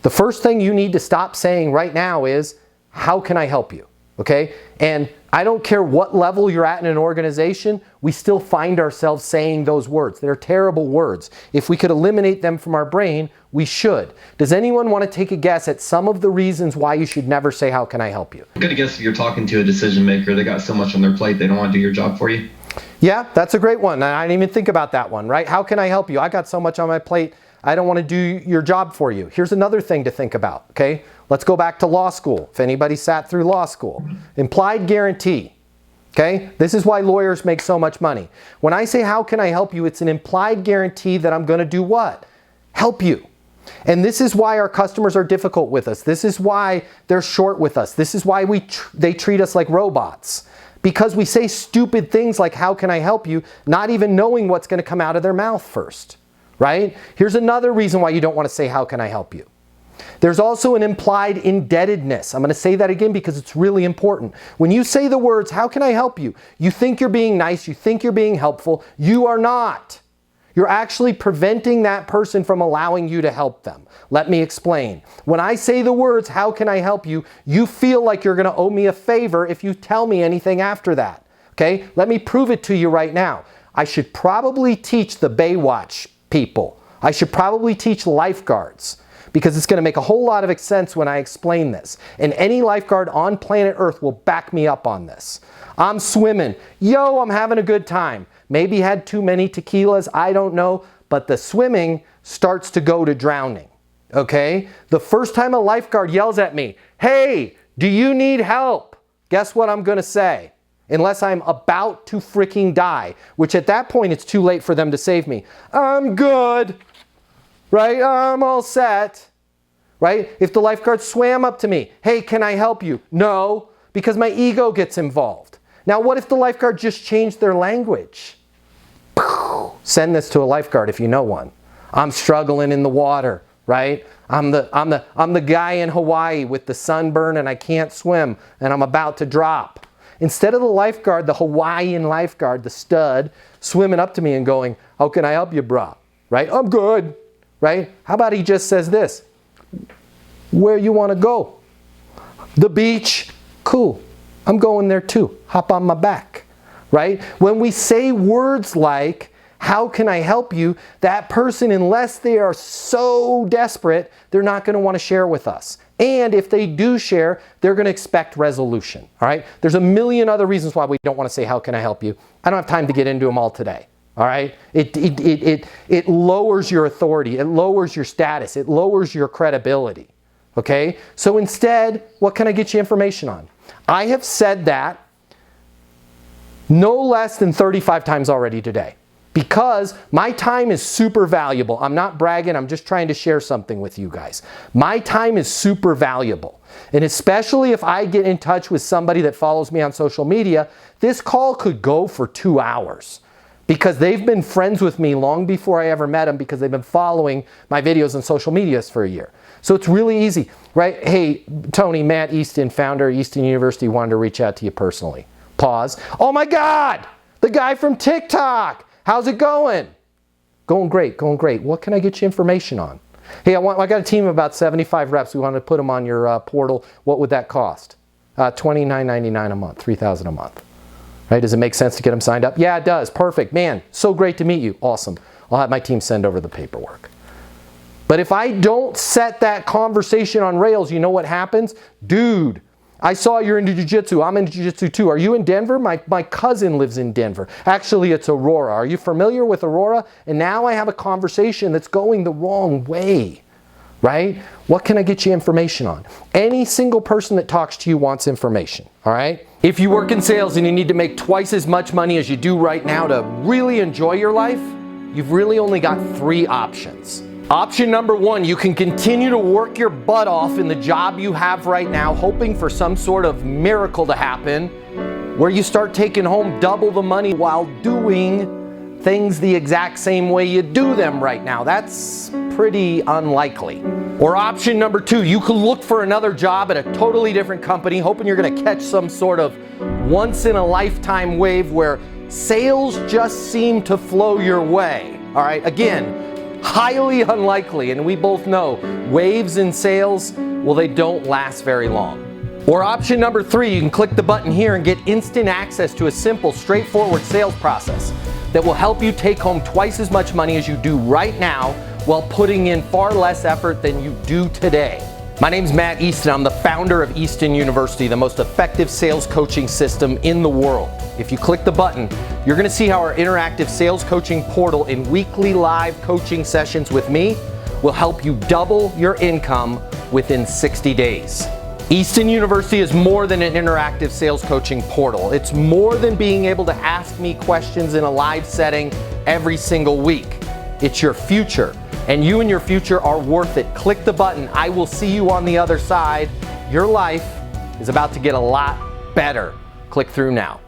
The first thing you need to stop saying right now is, how can I help you? Okay? And I don't care what level you're at in an organization, we still find ourselves saying those words. They're terrible words. If we could eliminate them from our brain, we should. Does anyone want to take a guess at some of the reasons why you should never say, how can I help you? I'm going to guess if you're talking to a decision maker, they got so much on their plate, they don't want to do your job for you. Yeah, that's a great one. I didn't even think about that one, right? How can I help you? I got so much on my plate, I don't want to do your job for you. Here's another thing to think about, okay? Let's go back to law school. If anybody sat through law school. Implied guarantee, okay? This is why lawyers make so much money. When I say, how can I help you? It's an implied guarantee that I'm going to do what? Help you. And this is why our customers are difficult with us. This is why they're short with us. This is why they treat us like robots. Because we say stupid things like, how can I help you? Not even knowing what's going to come out of their mouth first, right? Here's another reason why you don't want to say, how can I help you? There's also an implied indebtedness. I'm going to say that again because it's really important. When you say the words, how can I help you? You think you're being nice. You think you're being helpful. You are not. You're actually preventing that person from allowing you to help them. Let me explain. When I say the words, how can I help you? You feel like you're going to owe me a favor if you tell me anything after that. Okay? Let me prove it to you right now. I should probably teach the Baywatch people. I should probably teach lifeguards, because it's going to make a whole lot of sense when I explain this. And any lifeguard on planet Earth will back me up on this. I'm swimming. Yo, I'm having a good time. Maybe had too many tequilas, I don't know. But the swimming starts to go to drowning. Okay? The first time a lifeguard yells at me, hey, do you need help? Guess what I'm going to say? Unless I'm about to freaking die. Which at that point, it's too late for them to save me. I'm good. Right? I'm all set. Right? If the lifeguard swam up to me, hey, can I help you? No, because my ego gets involved. Now, what if the lifeguard just changed their language? Send this to a lifeguard if you know one. I'm struggling in the water, right? I'm the guy in Hawaii with the sunburn and I can't swim and I'm about to drop. Instead of the lifeguard, the Hawaiian lifeguard, the stud, swimming up to me and going, how can I help you, brah? Right? I'm good. Right? How about he just says this? Where you want to go? The beach? Cool. I'm going there too. Hop on my back. Right? When we say words like, how can I help you? That person, unless they are so desperate, they're not going to want to share with us. And if they do share, they're going to expect resolution. All right? There's a million other reasons why we don't want to say, how can I help you? I don't have time to get into them all today. All right? It lowers your authority. It lowers your status. It lowers your credibility. Okay? So instead, what can I get you information on? I have said that no less than 35 times already today. Because my time is super valuable. I'm not bragging. I'm just trying to share something with you guys. My time is super valuable. And especially if I get in touch with somebody that follows me on social media, this call could go for 2 hours. Because they've been friends with me long before I ever met them, because they've been following my videos on social medias for a year. So it's really easy, right? Hey, Tony, Matt Easton, founder of Easton University, wanted to reach out to you personally. Pause. Oh my God, the guy from TikTok. How's it going? Going great, going great. What can I get you information on? Hey, I got a team of about 75 reps. We want to put them on your portal. What would that cost? $29.99 a month, $3,000 a month. Right? Does it make sense to get them signed up? Yeah, it does. Perfect. Man, so great to meet you. Awesome. I'll have my team send over the paperwork. But if I don't set that conversation on rails, you know what happens? Dude, I saw you're into jiu-jitsu. I'm into jiu-jitsu too. Are you in Denver? My cousin lives in Denver. Actually, it's Aurora. Are you familiar with Aurora? And now I have a conversation that's going the wrong way. Right? What can I get you information on? Any single person that talks to you wants information. All right? If you work in sales and you need to make twice as much money as you do right now to really enjoy your life, you've really only got 3 options. Option number 1, you can continue to work your butt off in the job you have right now, hoping for some sort of miracle to happen, where you start taking home double the money while doing things the exact same way you do them right now. That's pretty unlikely. Or option number 2, you can look for another job at a totally different company, hoping you're going to catch some sort of once-in-a-lifetime wave where sales just seem to flow your way. All right, again, Highly unlikely, and we both know waves in sales, well, they don't last very long. Or option number 3, you can click the button here and get instant access to a simple, straightforward sales process that will help you take home twice as much money as you do right now while putting in far less effort than you do today. My name's Matt Easton. I'm the founder of Easton University, the most effective sales coaching system in the world. If you click the button, you're going to see how our interactive sales coaching portal and weekly live coaching sessions with me will help you double your income within 60 days. Easton University is more than an interactive sales coaching portal. It's more than being able to ask me questions in a live setting every single week. It's your future, and you and your future are worth it. Click the button. I will see you on the other side. Your life is about to get a lot better. Click through now.